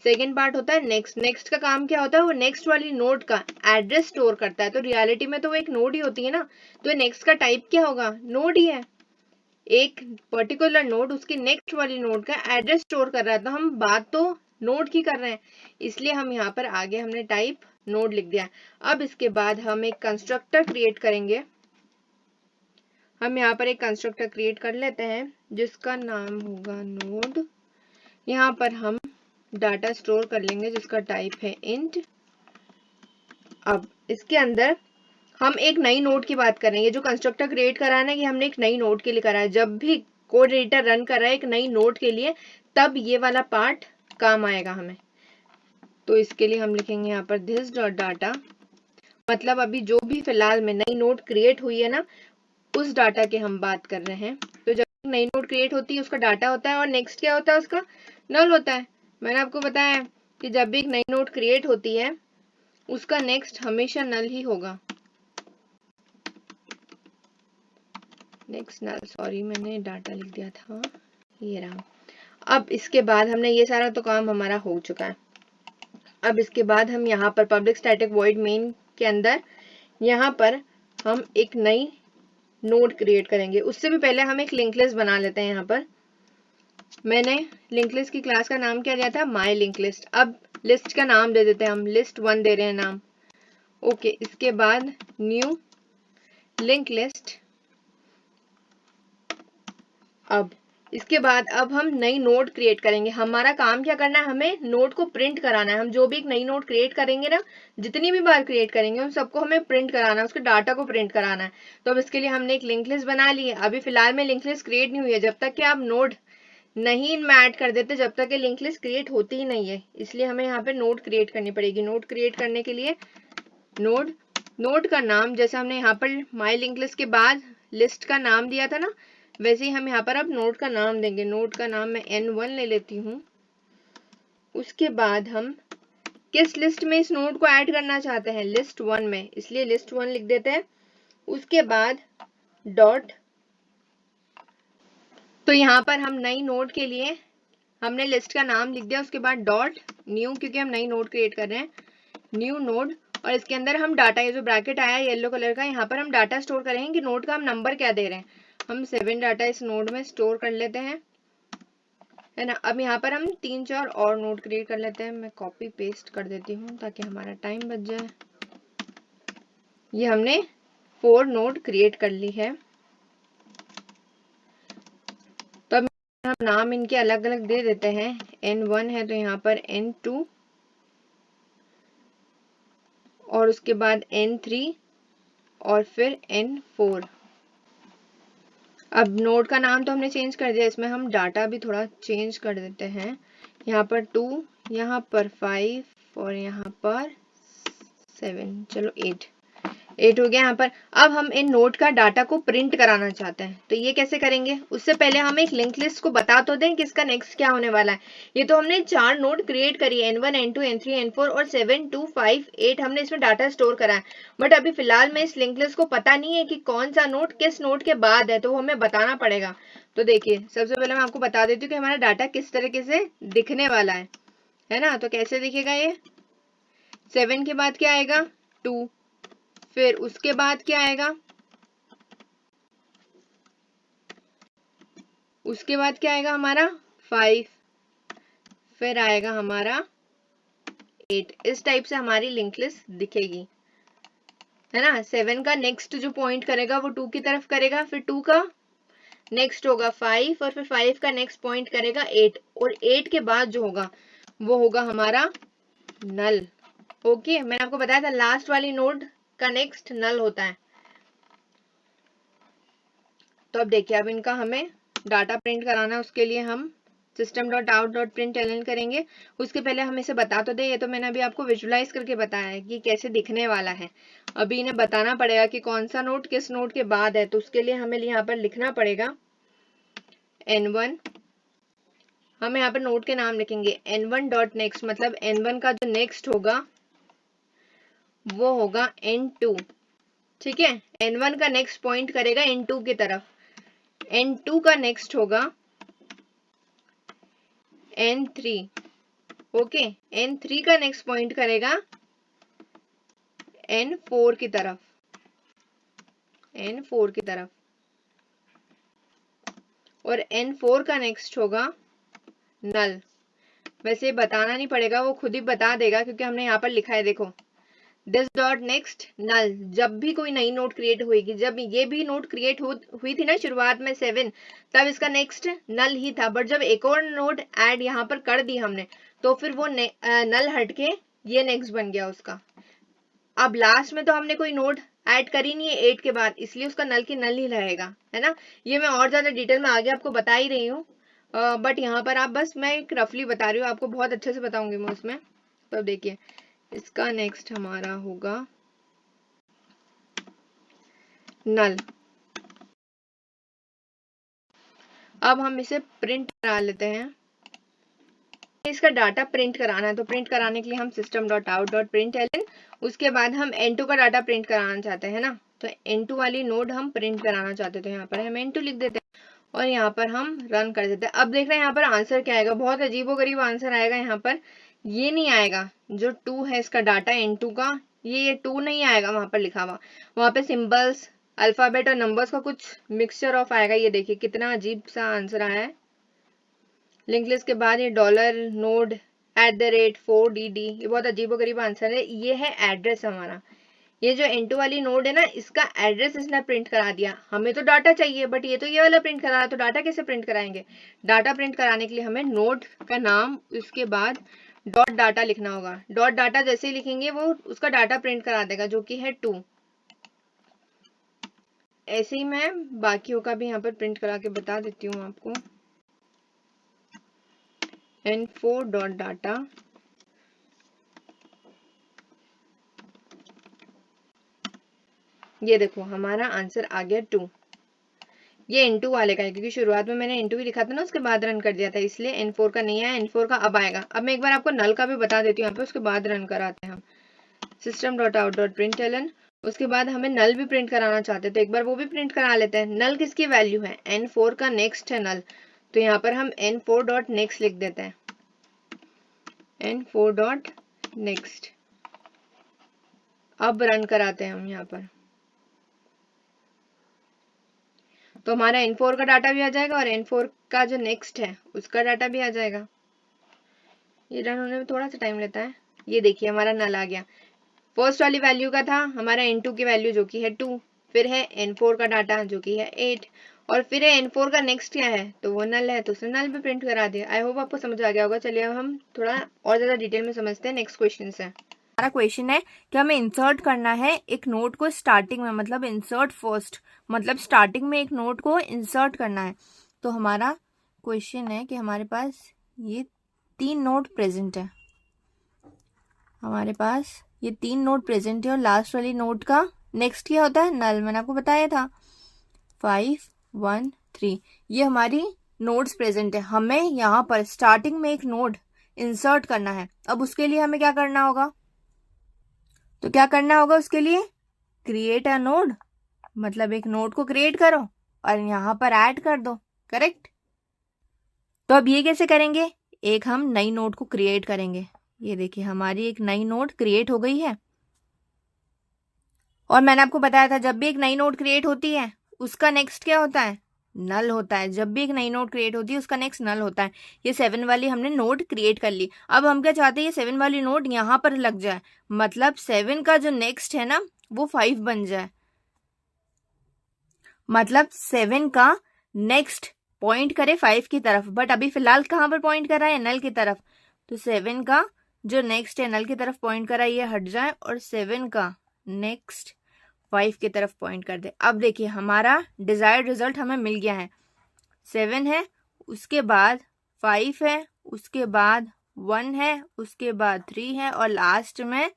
सेकेंड पार्ट होता है नेक्स्ट। नेक्स्ट का काम क्या होता है, वो नेक्स्ट वाली नोड का एड्रेस स्टोर करता है। तो रियलिटी में तो वो एक नोड ही होती है ना, तो नेक्स्ट का टाइप क्या होगा, नोड ही है। एक पर्टिकुलर नोड उसकी नेक्स्ट वाली नोड का एड्रेस स्टोर कर रहा है, तो हम बात तो नोड की कर रहे हैं, इसलिए हम यहाँ पर आगे हमने टाइप नोड लिख दिया। अब इसके बाद हम एक कंस्ट्रक्टर क्रिएट करेंगे। हम यहाँ पर एक कंस्ट्रक्टर क्रिएट कर लेते हैं जिसका नाम होगा नोड। यहाँ पर हम डाटा स्टोर कर लेंगे जिसका टाइप है इंट। अब इसके अंदर हम एक नई नोड की बात करेंगे। जो कंस्ट्रक्टर क्रिएट करा है ना, ये हमने एक नई नोड के लिए करा है। जब भी कोड एडिटर रन कर रहा है एक नई नोड के लिए, तब ये वाला पार्ट काम आएगा हमें। तो इसके लिए हम लिखेंगे यहाँ पर दिस डॉट डाटा, मतलब अभी जो भी फिलहाल में नई नोड क्रिएट हुई है ना उस डाटा के हम बात कर रहे हैं। तो जब नई नोड क्रिएट होती है उसका डाटा होता है, और नेक्स्ट क्या होता है, उसका नल होता है। मैंने आपको बताया कि जब भी एक नई नोड क्रिएट होती है उसका नेक्स्ट हमेशा नल ही होगा। नेक्स्ट नल, सॉरी मैंने डाटा लिख दिया था, ये रहा। अब इसके बाद हमने ये सारा तो काम हमारा हो चुका है। अब इसके बाद हम यहाँ पर पब्लिक स्टैटिक वॉइड मेन के अंदर यहाँ पर हम एक नई नोड क्रिएट करेंगे। उससे भी पहले हम एक लिंक लिस्ट बना लेते हैं। यहाँ पर मैंने लिंक लिस्ट की क्लास का नाम क्या दिया था, माई लिंक लिस्ट। अब लिस्ट का नाम दे देते हैं हम, लिस्ट 1 दे रहे हैं नाम। ओके, इसके बाद न्यू लिंक लिस्ट। अब इसके बाद अब हम नई नोड क्रिएट करेंगे। हमारा काम क्या करना है, हमें नोड को प्रिंट कराना है। हम जो भी एक नई नोड क्रिएट करेंगे ना, जितनी भी बार क्रिएट करेंगे उन सबको हमें प्रिंट कराना है, उसके डाटा को प्रिंट कराना है। तो अब इसके लिए हमने एक लिंक लिस्ट बना ली है। अभी फिलहाल में लिंक लिस्ट क्रिएट नहीं हुई है, जब तक कि आप नोड नहीं इनमें ऐड कर देते जब तक ये लिंक लिस्ट क्रिएट होती ही नहीं है। इसलिए हमें यहाँ पे नोड क्रिएट करनी पड़ेगी। नोड क्रिएट करने के लिए नोड का नाम, जैसे हमने यहाँ पर माई लिंक लिस्ट के बाद लिस्ट का नाम दिया था ना, वैसे ही हम यहाँ पर अब नोड का नाम देंगे। नोड का नाम मैं N1 ले लेती हूँ। उसके बाद हम किस लिस्ट में इस नोड को ऐड करना चाहते हैं, लिस्ट 1 में, इसलिए लिस्ट 1 लिख देते हैं। उसके बाद डॉट, तो यहाँ पर हम नई नोड के लिए हमने लिस्ट का नाम लिख दिया। उसके बाद डॉट न्यू, क्योंकि हम नई नोड क्रिएट कर रहे हैं, न्यू नोड। और इसके अंदर हम डाटा, ये जो ब्रैकेट आया येलो कलर का, यहाँ पर हम डाटा स्टोर करेंगे कि नोड का हम नंबर क्या दे रहे हैं। हम 7 डाटा इस नोड में स्टोर कर लेते हैं, है ना। अब यहाँ पर हम 3-4 और नोड क्रिएट कर लेते हैं। मैं कॉपी पेस्ट कर देती हूँ ताकि हमारा टाइम बच जाए। ये हमने 4 नोड क्रिएट कर ली है। तो अब हम नाम इनके अलग अलग दे देते हैं। N1 है तो यहाँ पर N2, और उसके बाद N3, और फिर N4। अब नोड का नाम तो हमने चेंज कर दिया, इसमें हम डाटा भी थोड़ा चेंज कर देते हैं। यहाँ पर 2, यहाँ पर 5, और यहाँ पर 7, चलो 8 हो गया यहाँ पर। अब हम इन नोड का डाटा को प्रिंट कराना चाहते हैं, तो ये कैसे करेंगे, उससे पहले हम एक लिंक लिस्ट को बता तो दें कि इसका नेक्स्ट क्या होने वाला है। ये तो हमने 4 नोड क्रिएट करी है, N1, N2, N3, N4 और 7, 2, 5, 8 हमने इसमें डाटा स्टोर करा है। बट अभी फिलहाल में इस लिंक लिस्ट को पता नहीं है कि कौन सा नोड किस नोड के बाद है, तो वो हमें बताना पड़ेगा। तो देखिए, सबसे पहले मैं आपको बता देती हूँ कि हमारा डाटा किस तरीके से दिखने वाला है ना। तो कैसे दिखेगा, ये 7 के बाद क्या आएगा, 2, फिर उसके बाद क्या आएगा, उसके बाद क्या आएगा हमारा 5, फिर आएगा हमारा 8। इस टाइप से हमारी लिंक लिस्ट दिखेगी, है ना। 7 का नेक्स्ट जो पॉइंट करेगा वो 2 की तरफ करेगा, फिर 2 का नेक्स्ट होगा 5, और फिर 5 का नेक्स्ट पॉइंट करेगा 8, और 8 के बाद जो होगा वो होगा हमारा नल। ओके, मैंने आपको बताया था लास्ट वाली नोड का नेक्स्ट नल होता है। तो अब देखिए, अब इनका हमें डाटा प्रिंट कराना है, उसके लिए हम system.out.println करेंगे। उसके पहले हम इसे बता तो दे, ये तो मैंने अभी आपको विजुलाइज करके बताया है कि कैसे दिखने वाला है। अभी इन्हें बताना पड़ेगा कि कौन सा नोड किस नोड के बाद है, तो उसके लिए हमें यहाँ पर लिखना पड़ेगा n1। हम यहाँ पर नोड के नाम लिखेंगे n1.next, मतलब n1 का जो नेक्स्ट होगा वो होगा n2। ठीक है, n1 का नेक्स्ट पॉइंट करेगा n2 की तरफ, n2 का नेक्स्ट होगा n3। ओके, n3 का नेक्स्ट पॉइंट करेगा n4 की तरफ, n4 की तरफ, और n4 का नेक्स्ट होगा नल। वैसे बताना नहीं पड़ेगा, वो खुद ही बता देगा क्योंकि हमने यहाँ पर लिखा है, देखो दिस डॉट नेक्स्ट नल। जब भी कोई नई नोड क्रिएट होगी, जब ये भी नोड क्रिएट हुई थी ना शुरुआत में 7, तब इसका नेक्स्ट नल ही था, बट जब एक और नोड ऐड यहाँ पर कर दी हमने, तो फिर वो नल हटके ये नेक्स्ट बन गया उसका। अब लास्ट में तो हमने कोई नोड ऐड करी नहीं है 8 के बाद, इसलिए उसका नल की नल ही रहेगा, है ना। ये मैं और ज्यादा डिटेल में आगे आपको बता ही रही हूँ, बट यहाँ पर आप बस, मैं एक रफली बता रही हूँ, आपको बहुत अच्छे से बताऊंगी मैं उसमें। तो देखिए, इसका नेक्स्ट हमारा होगा नल। अब हम इसे प्रिंट करा लेते हैं। इसका डाटा प्रिंट कराना है, तो प्रिंट कराने के लिए हम system.out.println, उसके बाद हम n2 का डाटा प्रिंट कराना चाहते हैं ना, तो n2 वाली नोड हम प्रिंट कराना चाहते थे, यहाँ पर हम n2 लिख देते हैं और यहाँ पर हम रन कर देते हैं। अब देख रहे हैं यहाँ पर आंसर क्या आएगा, बहुत अजीबोगरीब आंसर आएगा। यहाँ पर ये नहीं आएगा जो 2 है इसका डाटा n2 का, ये 2 नहीं आएगा वहां पर लिखा हुआ, वहां पे सिंबल्स, अल्फाबेट और नंबर्स का कुछ मिक्सचर ऑफ आएगा। ये देखिए कितना अजीब सा आंसर आया है। लिंक लिस्ट के बाद ये डॉलर नोड @4dd, ये बहुत अजीबोगरीब आंसर है। ये है एड्रेस हमारा, ये जो n2 वाली नोड है ना, इसका एड्रेस इसने प्रिंट करा दिया। हमें तो डाटा चाहिए, बट ये तो ये वाला प्रिंट करा रहा, तो डाटा कैसे प्रिंट कराएंगे। डाटा प्रिंट कराने के लिए हमें नोड का नाम, उसके बाद डॉट डाटा लिखना होगा। डॉट डाटा जैसे ही लिखेंगे वो उसका डाटा प्रिंट करा देगा, जो कि है 2। ऐसे ही मैं बाकियों का भी यहाँ पर प्रिंट करा के बता देती हूँ आपको। n4 डॉट डाटा, ये देखो हमारा आंसर आ गया 2। ये n2 वाले का है, क्योंकि शुरुआत में मैंने n2 ही लिखा था ना, उसके बाद रन कर दिया था, इसलिए n4 का नहीं आया, n4 का अब आएगा। अब मैं एक बार आपको नल का भी बता देती हूँ यहाँ पे, उसके बाद रन कराते हैं हम system.out.println। उसके बाद हमें नल भी प्रिंट कराना चाहते थे, एक बार वो भी प्रिंट करा लेते हैं। नल किसकी वैल्यू है, n4 का नेक्स्ट है नल, तो यहाँ पर हम n4 डॉट नेक्स्ट लिख देते हैं, n4 डॉट नेक्स्ट। अब रन कराते हैं हम यहाँ पर, तो हमारा n4 का डाटा भी आ जाएगा और n4 का जो नेक्स्ट है उसका डाटा भी आ जाएगा। ये रन होने में थोड़ा सा टाइम लेता है। ये देखिए हमारा नल आ गया। फर्स्ट वाली वैल्यू का था हमारा n2 की वैल्यू जो कि है 2, फिर है n4 का डाटा जो कि है 8, और फिर है n4 का नेक्स्ट क्या है, तो वो नल है, तो उसने नल भी प्रिंट करा दिया। आई होप आपको समझ आ गया होगा। चलिए अब हम थोड़ा और ज्यादा डिटेल में समझते हैं नेक्स्ट क्वेश्चन से। हमारा क्वेश्चन है कि हमें इंसर्ट करना है एक नोट को स्टार्टिंग में, मतलब इंसर्ट फर्स्ट, मतलब स्टार्टिंग में एक नोट को इंसर्ट करना है। तो हमारा क्वेश्चन है कि हमारे पास ये 3 नोट प्रेजेंट है, हमारे पास ये 3 नोट प्रेजेंट है, और लास्ट वाली नोट का नेक्स्ट क्या होता है, नल। मैंने आपको बताया था 5 1 3, ये हमारी नोड्स प्रेजेंट है। हमें यहाँ पर स्टार्टिंग में एक नोड इंसर्ट करना है। अब उसके लिए हमें क्या करना होगा, तो क्या करना होगा उसके लिए, क्रिएट अ नोड, मतलब एक नोड को क्रिएट करो और यहाँ पर ऐड कर दो, करेक्ट। तो अब ये कैसे करेंगे, एक हम नई नोड को क्रिएट करेंगे। ये देखिए हमारी एक नई नोड क्रिएट हो गई है, और मैंने आपको बताया था जब भी एक नई नोड क्रिएट होती है उसका नेक्स्ट क्या होता है, नल होता है। जब भी एक नई नोड क्रिएट होती है उसका नेक्स्ट नल होता है। ये 7 वाली हमने नोड क्रिएट कर ली। अब हम क्या चाहते हैं, ये 7 वाली नोड यहाँ पर लग जाए, मतलब 7 का जो नेक्स्ट है ना वो 5 बन जाए, मतलब 7 का नेक्स्ट पॉइंट करे 5 की तरफ, बट अभी फिलहाल कहाँ पर पॉइंट कर रहा है, नल की तरफ। तो 7 का जो नेक्स्ट है नल की तरफ पॉइंट कर रहा है, ये हट जाए और 7 का नेक्स्ट 5 की तरफ पॉइंट कर दे। अब देखिए हमारा डिजायर्ड रिजल्ट हमें मिल गया है। 7 है, उसके बाद 5 है, उसके बाद 1 है, उसके बाद 3 है और लास्ट में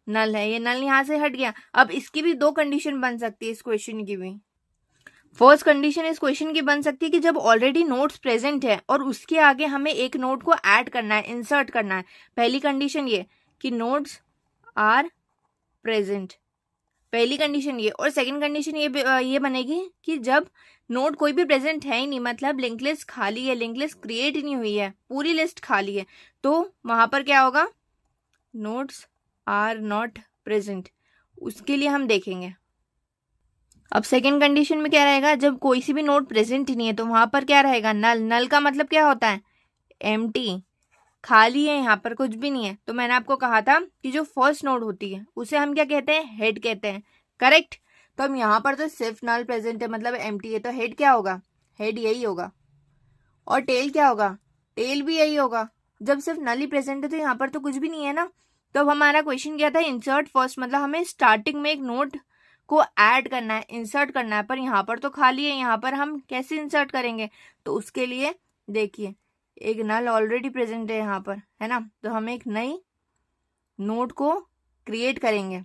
नल है। ये नल यहाँ से हट गया। अब इसकी भी 2 कंडीशन बन सकती है इस क्वेश्चन की भी। फर्स्ट कंडीशन इस क्वेश्चन की बन सकती है कि जब ऑलरेडी नोड्स प्रेजेंट है और उसके आगे हमें एक नोड को ऐड करना है, इंसर्ट करना है। पहली कंडीशन ये कि नोड्स आर प्रेजेंट, पहली कंडीशन ये। और सेकंड कंडीशन ये बनेगी कि जब नोड कोई भी प्रेजेंट है ही नहीं, मतलब लिंक लिस्ट खाली है, लिंक लिस्ट क्रिएट ही नहीं हुई है, पूरी लिस्ट खाली है, तो वहां पर क्या होगा, नोड्स आर नॉट प्रेजेंट। उसके लिए हम देखेंगे। अब सेकेंड कंडीशन में क्या रहेगा, जब कोई सी भी नोड प्रेजेंट ही नहीं है तो वहां पर क्या रहेगा, नल। नल का मतलब क्या होता है, एम्प्टी, खाली है, यहाँ पर कुछ भी नहीं है। तो मैंने आपको कहा था कि जो फर्स्ट नोड होती है उसे हम क्या कहते हैं, हेड कहते हैं, करेक्ट। तो हम यहाँ पर तो सिर्फ नल प्रेजेंट है, मतलब एम्प्टी है, तो हेड क्या होगा, हेड यही होगा। और टेल क्या होगा, टेल भी यही होगा। जब सिर्फ नल ही प्रेजेंट है तो यहाँ पर तो कुछ भी नहीं है ना। तो अब हमारा क्वेश्चन क्या था, इंसर्ट फर्स्ट, मतलब हमें स्टार्टिंग में एक नोड को ऐड करना है, इंसर्ट करना है, पर यहाँ पर तो खाली है, यहाँ पर हम कैसे इंसर्ट करेंगे। तो उसके लिए देखिए एक नल ऑलरेडी प्रेजेंट है यहाँ पर, है ना, तो हम एक नई नोड को क्रिएट करेंगे,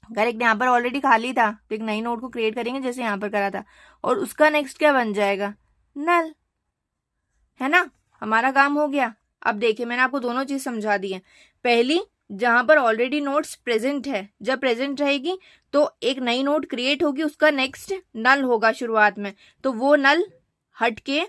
करेक्ट। यहाँ पर ऑलरेडी खाली था तो एक नई नोड को क्रिएट करेंगे जैसे यहाँ पर करा था, और उसका नेक्स्ट क्या बन जाएगा, नल, है ना। हमारा काम हो गया। अब देखिए मैंने आपको दोनों चीज समझा दी है। पहली, जहां पर ऑलरेडी नोड्स प्रेजेंट है, जब प्रेजेंट रहेगी तो एक नई नोड क्रिएट होगी, उसका नेक्स्ट नल होगा शुरुआत में, तो वो नल हट के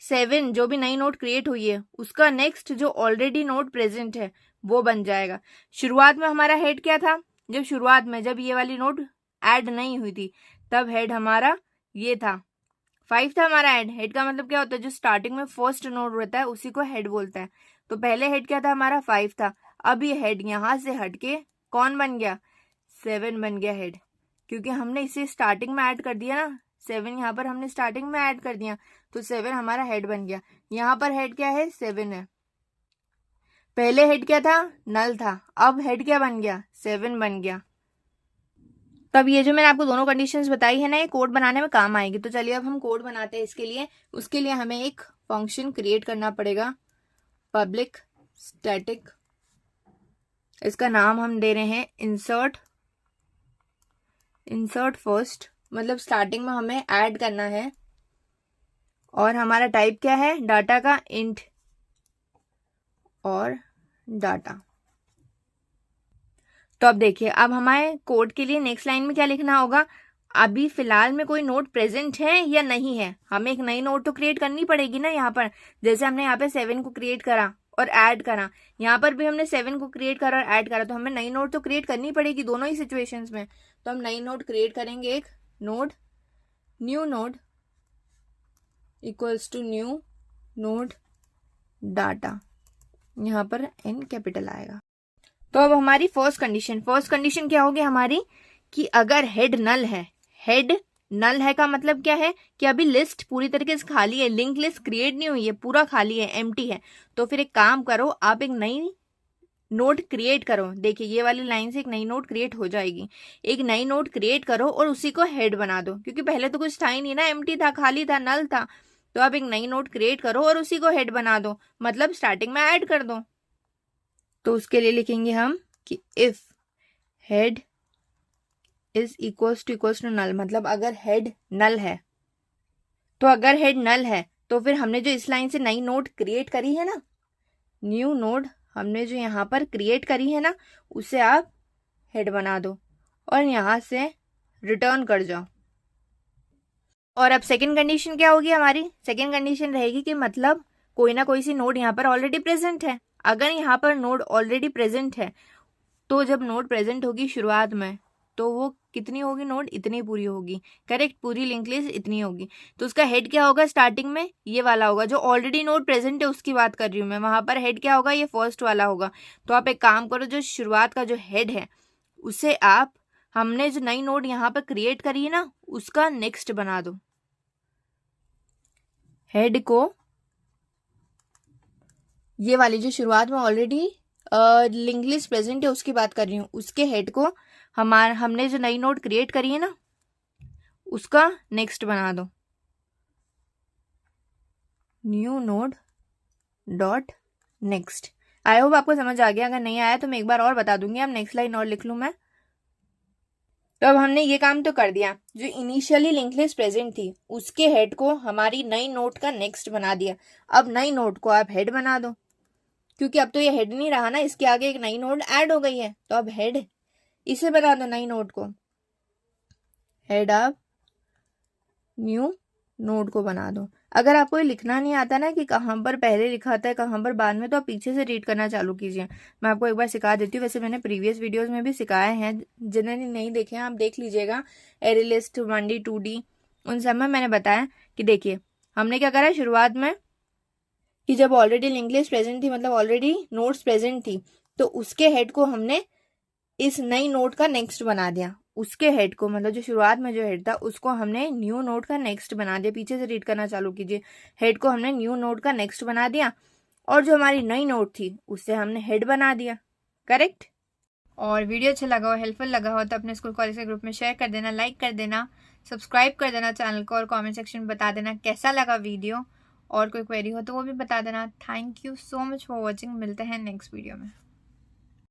7 जो भी नई नोड क्रिएट हुई है उसका नेक्स्ट जो ऑलरेडी नोड प्रेजेंट है वो बन जाएगा। शुरुआत में हमारा हेड क्या था, जब शुरुआत में जब ये वाली नोड ऐड नहीं हुई थी तब हेड हमारा ये था, 5 था हमारा हेड। हेड का मतलब क्या होता है, जो स्टार्टिंग में फर्स्ट नोड रहता है उसी को हेड बोलते हैं। तो पहले हेड क्या था हमारा, 5 था। अब ये हेड यहाँ से हटके कौन बन गया, 7 बन गया हेड, क्योंकि हमने इसे स्टार्टिंग में ऐड कर दिया ना, 7 यहाँ पर हमने स्टार्टिंग में ऐड कर दिया, तो 7 हमारा हेड बन गया। यहाँ पर हेड क्या है, 7 है। पहले हेड क्या था, नल था, अब हेड क्या बन गया, 7 बन गया। तब ये जो मैंने आपको दोनों कंडीशंस बताई है ना, ये कोड बनाने में काम आएगी। तो चलिए अब हम कोड बनाते हैं इसके लिए। उसके लिए हमें एक फंक्शन क्रिएट करना पड़ेगा, पब्लिक स्टैटिक, इसका नाम हम दे रहे हैं इंसर्ट फर्स्ट, मतलब स्टार्टिंग में हमें ऐड करना है, और हमारा टाइप क्या है, डाटा का इंट और डाटा। तो अब देखिए, अब हमारे कोड के लिए नेक्स्ट लाइन में क्या लिखना होगा, अभी फिलहाल में कोई नोड प्रेजेंट है या नहीं है, हमें एक नई नोड तो क्रिएट करनी पड़ेगी ना। यहाँ पर जैसे हमने यहाँ पे 7 को क्रिएट करा और ऐड करा, यहाँ पर भी हमने 7 को क्रिएट करा और ऐड करा, तो हमें नई नोड तो क्रिएट करनी पड़ेगी दोनों ही सिचुएशंस में। तो हम नई नोड क्रिएट करेंगे, एक node, new node equals to new node data, यहाँ पर n कैपिटल आएगा। तो अब हमारी फर्स्ट कंडीशन क्या होगी हमारी, कि अगर हेड नल है, हेड नल है का मतलब क्या है कि अभी लिस्ट पूरी तरीके से खाली है, लिंक लिस्ट क्रिएट नहीं हुई है, पूरा खाली है, एम्प्टी है। तो फिर एक काम करो, आप एक नई नोड क्रिएट करो। देखिए ये वाली लाइन से एक नई नोड क्रिएट हो जाएगी। एक नई नोड क्रिएट करो और उसी को हेड बना दो, क्योंकि पहले तो कुछ था ही नहीं ना, एम्प्टी था, खाली था, नल था। तो आप एक नई नोड क्रिएट करो और उसी को हेड बना दो, मतलब स्टार्टिंग में ऐड कर दो। तो उसके लिए लिखेंगे हम कि if head is equals to null, मतलब अगर हेड नल है, तो अगर हेड नल है तो फिर हमने जो इस लाइन से नई नोड क्रिएट करी है ना, न्यू नोड हमने जो यहाँ पर क्रिएट करी है ना, उसे आप हेड बना दो और यहाँ से रिटर्न कर जाओ। और अब सेकंड कंडीशन क्या होगी हमारी, सेकंड कंडीशन रहेगी कि मतलब कोई ना कोई सी नोड यहाँ पर ऑलरेडी प्रेजेंट है। अगर यहाँ पर नोड ऑलरेडी प्रेजेंट है तो जब नोड प्रेजेंट होगी शुरुआत में, तो वो कितनी होगी नोड, इतनी पूरी होगी, करेक्ट, पूरी लिंक लिस्ट इतनी होगी। तो उसका हेड क्या होगा स्टार्टिंग में, ये वाला होगा, जो ऑलरेडी नोड प्रेजेंट है उसकी बात कर रही हूँ मैं, वहां पर हेड क्या होगा, ये फर्स्ट वाला होगा। तो आप एक काम करो, जो शुरुआत का जो हेड है उसे आप, हमने जो नई नोड यहाँ पर क्रिएट करी है ना, उसका नेक्स्ट बना दो। हेड को, ये वाली जो शुरुआत में ऑलरेडी लिंक लिस्ट प्रेजेंट है उसकी बात कर रही हूँ, उसके हेड को हमने जो नई नोड क्रिएट करी है ना उसका नेक्स्ट बना दो, new node dot next. I hope आपको समझ आ गया, अगर नहीं आया तो मैं एक बार और बता दूंगी। अब नेक्स्ट लाइन और लिख लूं मैं। तो अब हमने ये काम तो कर दिया, जो इनिशियली लिंक लिस्ट प्रेजेंट थी उसके हेड को हमारी नई नोड का नेक्स्ट बना दिया। अब नई नोड को आप हेड बना दो, क्योंकि अब तो ये हेड नहीं रहा ना, इसके आगे एक नई नोड ऐड हो गई है, तो अब हेड इसे बना दो, नई नोड को हेड आप न्यू नोड को बना दो। अगर आपको ये लिखना नहीं आता ना कि कहाँ पर पहले लिखा था कहाँ पर बाद में, तो आप पीछे से रीड करना चालू कीजिए। मैं आपको एक बार सिखा देती हूँ, वैसे मैंने प्रीवियस वीडियोस में भी सिखाए हैं, जिन्होंने नहीं देखे हैं आप देख लीजिएगा। एरे लिस्ट 1D 2D उन सब में मैंने बताया कि देखिए हमने क्या करा शुरुआत में, कि जब ऑलरेडी लिंक लिस्ट प्रेजेंट थी, मतलब ऑलरेडी नोड्स प्रेजेंट थी, तो उसके हेड को हमने इस नई नोड का नेक्स्ट बना दिया। उसके हेड को, मतलब जो शुरुआत में जो हेड था उसको हमने न्यू नोड का नेक्स्ट बना दिया। पीछे से रीड करना चालू कीजिए, हेड को हमने न्यू नोड का नेक्स्ट बना दिया, और जो हमारी नई नोड थी उससे हमने हेड बना दिया, करेक्ट। और वीडियो अच्छा लगा हो, हेल्पफुल लगा हो तो अपने स्कूल कॉलेज के ग्रुप में शेयर कर देना, लाइक कर देना, सब्सक्राइब कर देना चैनल को, और कमेंट सेक्शन में बता देना कैसा लगा वीडियो, और कोई क्वेरी हो तो वो भी बता देना। Thank you so much for watching, मिलते हैं नेक्स्ट वीडियो में।